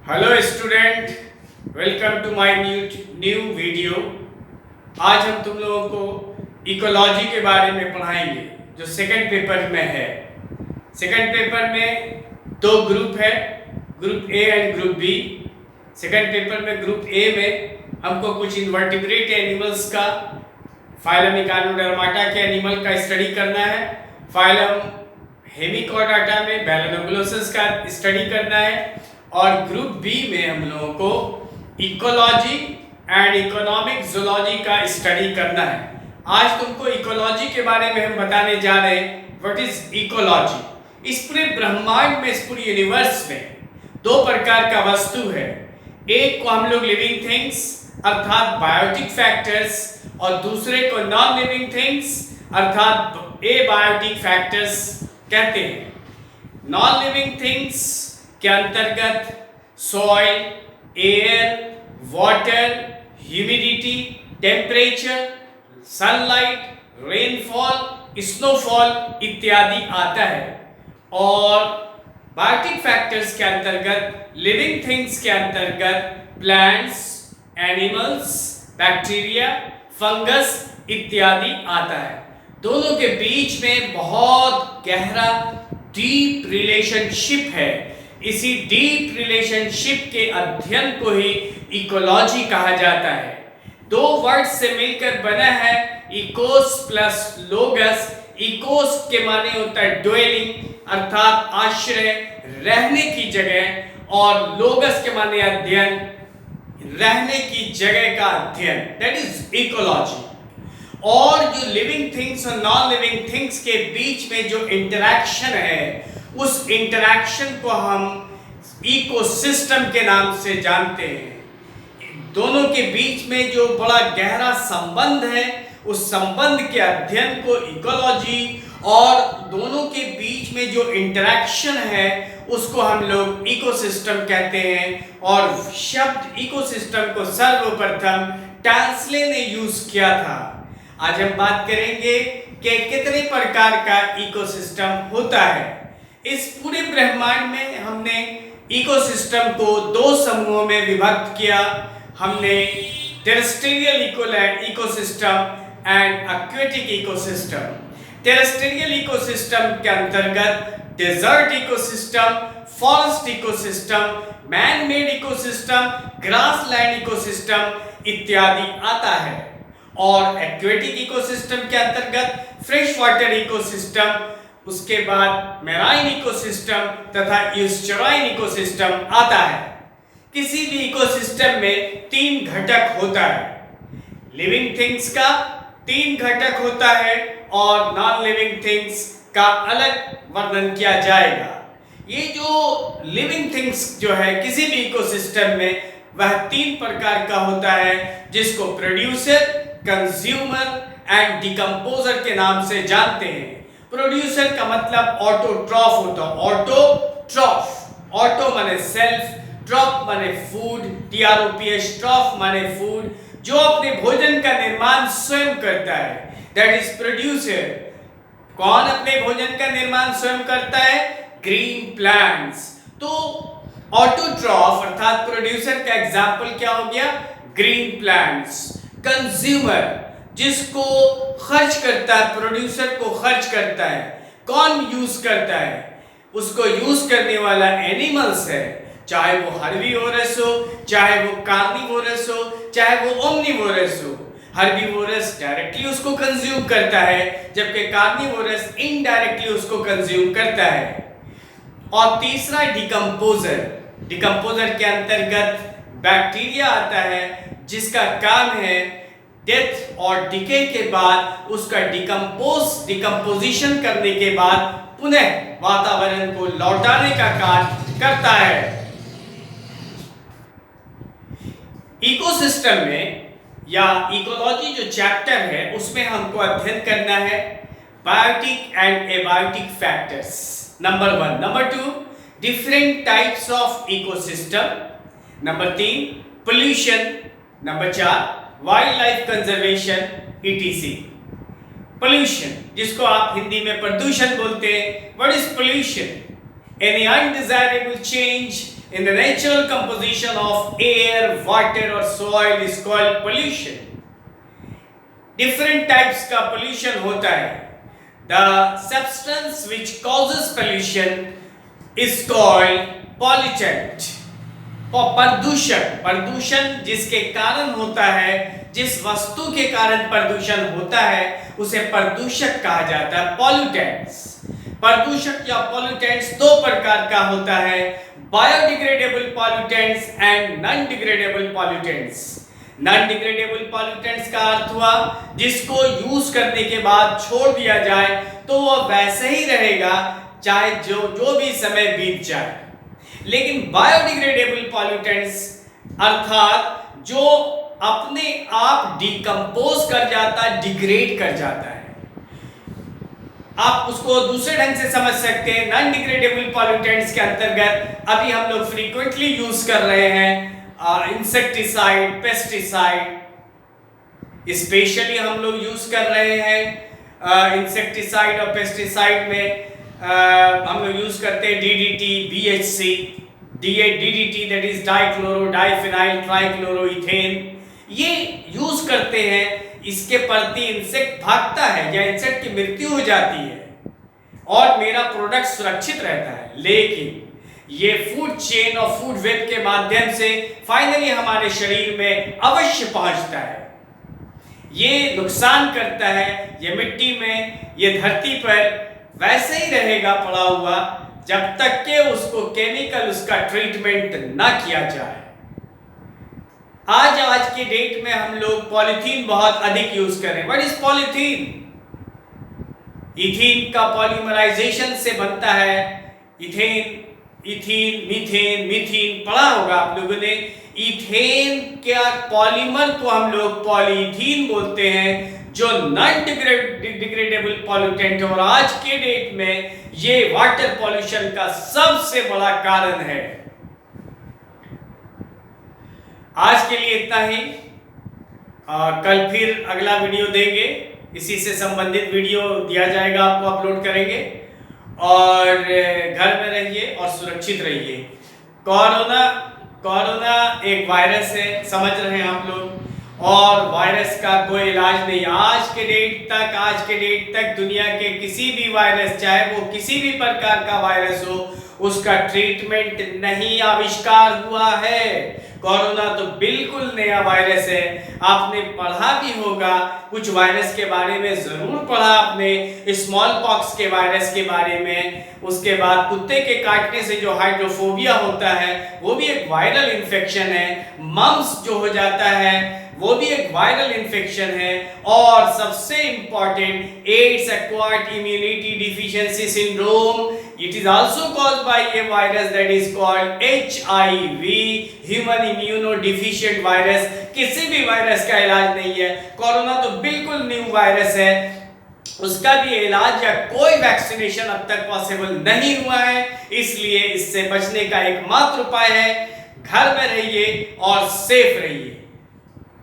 Hello student, welcome to my new video. आज हम तुम लोगों को इकोलॉजी के बारे में पढ़ाएंगे जो सेकंड पेपर में है। सेकंड पेपर में दो ग्रुप है, group A and group B. Second paper में ग्रुप ए में हमको कुछ इनवर्टिब्रेट एनिमल्स का, फाइलम इकानोडर्माटा के एनिमल का स्टडी करना है। फाइलम हेमिकॉर्डाटा में बैलेनोग्लोसस का स्टडी करना है। और ग्रुप बी में हम लोगों को इकोलॉजी एंड इकोनॉमिक ज़ूलॉजी का स्टडी करना है। आज तुमको इकोलॉजी के बारे में हम बताने जा रहे हैं। What is ecology? इस पूरे ब्रह्मांड में, इस पूरे यूनिवर्स में दो प्रकार का वस्तु है। एक को हम लोग लिविंग थिंग्स अर्थात बायोटिक फैक्टर्स, और दूसरे को नॉन लिविंग थिंग्स अर्थात एबायोटिक फैक्टर्स कहते हैं। नॉन लिविंग थिंग्स के अंतर्गत soil, air, water, humidity, temperature, sunlight, rainfall, snowfall इत्यादि आता है। और बायोटिक फैक्टर्स के अंतर्गत, लिविंग थिंग्स के अंतर्गत प्लांट्स, एनिमल्स, बैक्टीरिया, फंगस इत्यादि आता है। दोनों के बीच में बहुत गहरा डीप रिलेशनशिप है। इसी डीप रिलेशनशिप के अध्ययन को ही इकोलॉजी कहा जाता है। दो वर्ड से मिलकर बना है इकोस प्लस लोगस। इकोस के माने होता है ड्वेलिंग अर्थात आश्रय, रहने की जगह, और लोगस के माने अध्ययन, रहने की जगह का अध्ययन, दैट इज इकोलॉजी। और जो लिविंग थिंग्स और नॉन लिविंग थिंग्स के बीच में जो इंटरैक्शन है, उस इंटरैक्शन को हम इकोसिस्टम के नाम से जानते हैं। दोनों के बीच में जो बड़ा गहरा संबंध है, उस संबंध के अध्ययन को इकोलॉजी, और दोनों के बीच में जो इंटरैक्शन है उसको हम लोग इकोसिस्टम कहते हैं। और शब्द इकोसिस्टम को सर्वप्रथम टैंसले ने यूज किया था। आज हम बात करेंगे कि कितने प्रकार का इकोसिस्टम होता है। इस पूरे ब्रह्मांड में हमने इकोसिस्टम को दो समूहों में विभक्त किया। हमने terrestrial ecosystem and aquatic ecosystem. Terrestrial ecosystem के अंतर्गत desert ecosystem, forest ecosystem, man made ecosystem, grassland ecosystem इत्यादि आता है। और एक्वेटिक इकोसिस्टम के अंतर्गत फ्रेश वाटर इकोसिस्टम, उसके बाद मैराइन इकोसिस्टम तथा ईस्चराइन इकोसिस्टम आता है। किसी भी इकोसिस्टम में तीन घटक होता है। लिविंग थिंग्स का तीन घटक होता है और नॉन लिविंग थिंग्स का अलग वर्णन किया जाएगा। ये जो लिविंग थिंग्स जो है किसी भी इकोसिस्टम में, वह तीन प्रकार का होता है, जिसको प्रोड्यूसर, कंज्यूमर एंड डिकम्पोजर के नाम से जानते हैं। प्रोड्यूसर का मतलब ऑटोट्रॉफ होता है। ऑटोट्रॉफ, ऑटो माने सेल्फ, ट्रॉफ माने फूड, TROPH ट्रॉफ माने फूड, जो अपने भोजन का निर्माण स्वयं करता है, दैट इज प्रोड्यूसर। कौन अपने भोजन का निर्माण स्वयं करता है? Green plants. तो ऑटोट्रॉफ अर्थात प्रोड्यूसर का एग्जाम्पल क्या हो गया? Green plants. कंज्यूमर जिसको खर्च करता है, प्रोड्यूसर को खर्च करता है। कौन यूज करता है? उसको यूज करने वाला एनिमल्स है, चाहे वो हर्बीवोरस हो, चाहे वो कार्निवोरस हो, चाहे वो ओमनिवोरस हो। हर्बीवोरस डायरेक्टली उसको कंज्यूम करता है, जबकि कार्निवोरस इनडायरेक्टली उसको कंज्यूम करता है। और तीसरा डिकम्पोजर। डिकम्पोजर के अंतर्गत बैक्टीरिया आता है, जिसका काम है डेथ और डिके के बाद उसका डिकम्पोजिशन करने के बाद पुनः वातावरण को लौटाने का कार्य करता है। इकोसिस्टम में या इकोलॉजी जो चैप्टर है, उसमें हमको अध्ययन करना है biotic and abiotic factors, number 1। Number 2, different types of ecosystem. Number 3, pollution. Number 4, wildlife conservation etc। Pollution, जिसको आप हिंदी में प्रदूषण बोलते हैं। What is pollution? Any undesirable change in the natural composition of air, water or soil is called pollution. Different types का pollution होता है. The substance which causes pollution is called pollutant. प्रदूषण जिसके कारण होता है, जिस वस्तु के कारण प्रदूषण होता है उसे प्रदूषक कहा जाता है. पॉल्यूटेंट्स, प्रदूषक या पॉल्यूटेंट्स दो प्रकार का होता है, biodegradable pollutants and non degradable pollutants. Non degradable pollutants का अर्थ हुआ जिसको यूज करने के बाद छोड़ दिया जाए तो वो वैसे ही रहेगा चाहे जो भी समय बीत जाए. लेकिन बायोडिग्रेडेबल पॉल्यूटेंट्स अर्थात जो अपने आप डिकम्पोज कर जाता है, डिग्रेड कर जाता है. आप उसको दूसरे ढंग से समझ सकते हैं. नॉन डिग्रेडेबल पॉल्यूटेंट्स के अंतर्गत अभी हम लोग फ्रीक्वेंटली यूज कर रहे हैं इंसेक्टिसाइड, पेस्टिसाइड. स्पेशली हम लोग यूज कर रहे हैं इंसेक्टिसाइड और पेस्टिसाइड में हम लोग यूज करते हैं DDT, BHC, DDT that is dichloro diphenyl trichloroethane. ये यूज करते हैं. इसके प्रति इंसेक्ट भागता है या इंसेक्ट की मृत्यु हो जाती है और मेरा प्रोडक्ट सुरक्षित रहता है. लेकिन ये फूड चेन और फूड वेब के माध्यम से फाइनली हमारे शरीर में अवश्य पहुंचता है. ये नुकसान करता है. ये मिट्टी में, ये धरती पर वैसे ही रहेगा पड़ा हुआ जब तक कि उसको केमिकल, उसका ट्रीटमेंट ना किया जाए. आज के डेट में हम लोग पॉलीथीन बहुत अधिक यूज कर रहे हैं. What is polythene? इथीन का पॉलीमराइजेशन से बनता है इथेन, इथीन, मीथेन, मीथीन पढ़ा होगा आप लोगों ने. इथेन के पॉलीमर को हम लोग पॉलीथीन बोलते हैं जो नॉन डिग्रेडेबल पॉल्यूटेंट है और आज के डेट में ये वाटर पॉल्यूशन का सबसे बड़ा कारण है. आज के लिए इतना ही. कल फिर अगला वीडियो देंगे. इसी से संबंधित वीडियो दिया जाएगा, आपको अपलोड करेंगे. और घर में रहिए और सुरक्षित रहिए. कोरोना एक वायरस है, समझ रहे हैं आप लोग, और वायरस का कोई इलाज नहीं. आज के डेट तक दुनिया के किसी भी वायरस, चाहे वो किसी भी प्रकार का वायरस हो, उसका ट्रीटमेंट नहीं आविष्कार हुआ है. कोरोना तो बिल्कुल नया वायरस है. आपने पढ़ा भी होगा, कुछ वायरस के बारे में जरूर पढ़ा आपने. स्मॉल पॉक्स के वायरस के बारे में, उसके बाद कुत्ते के काटने से जो हाइड्रोफोबिया होता है वो भी एक वायरल इन्फेक्शन है. मम्स जो हो जाता है वो भी एक वायरल इन्फेक्शन है. और सबसे important AIDS, acquired immunity deficiency syndrome, it is also caused by a virus that is called HIV, human immunodeficient virus. किसी भी वायरस का इलाज नहीं है. कोरोना तो बिल्कुल न्यू वायरस है, उसका भी इलाज या कोई वैक्सीनेशन अब तक पॉसिबल नहीं हुआ है. इसलिए इससे बचने का एकमात्र उपाय है घर में रहिए और सेफ रहिए.